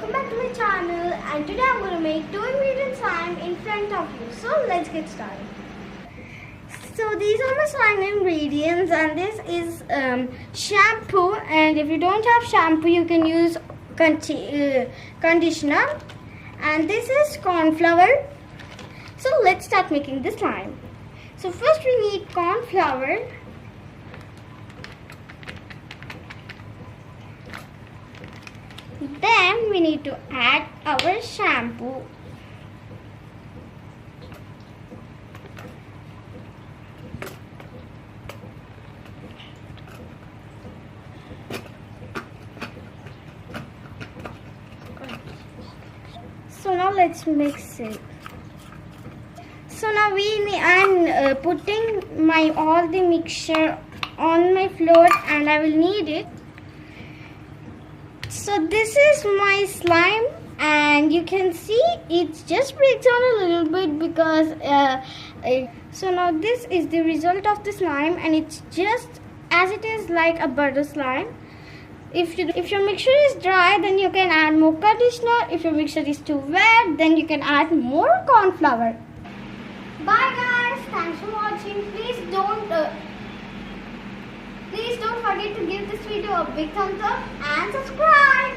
welcome back to my channel, and today I'm going to make 2 ingredient slime in front of you. So let's get started. So these are my slime ingredients, and this is shampoo, and if you don't have shampoo you can use conditioner, and this is corn flour. So let's start making the slime. So first we need corn flour. Then we need to add our shampoo. So now let's mix it. So now I'm putting all the mixture on my floor, and I will knead it. So this is my slime, and you can see it just breaks down a little bit because so now this is the result of the slime, and it's just as it is like a butter slime. If your mixture is dry, then you can add more conditioner. If your mixture is too wet, then you can add more corn flour. Bye guys, thanks for watching. Please don't forget to give this video a big thumbs up and subscribe.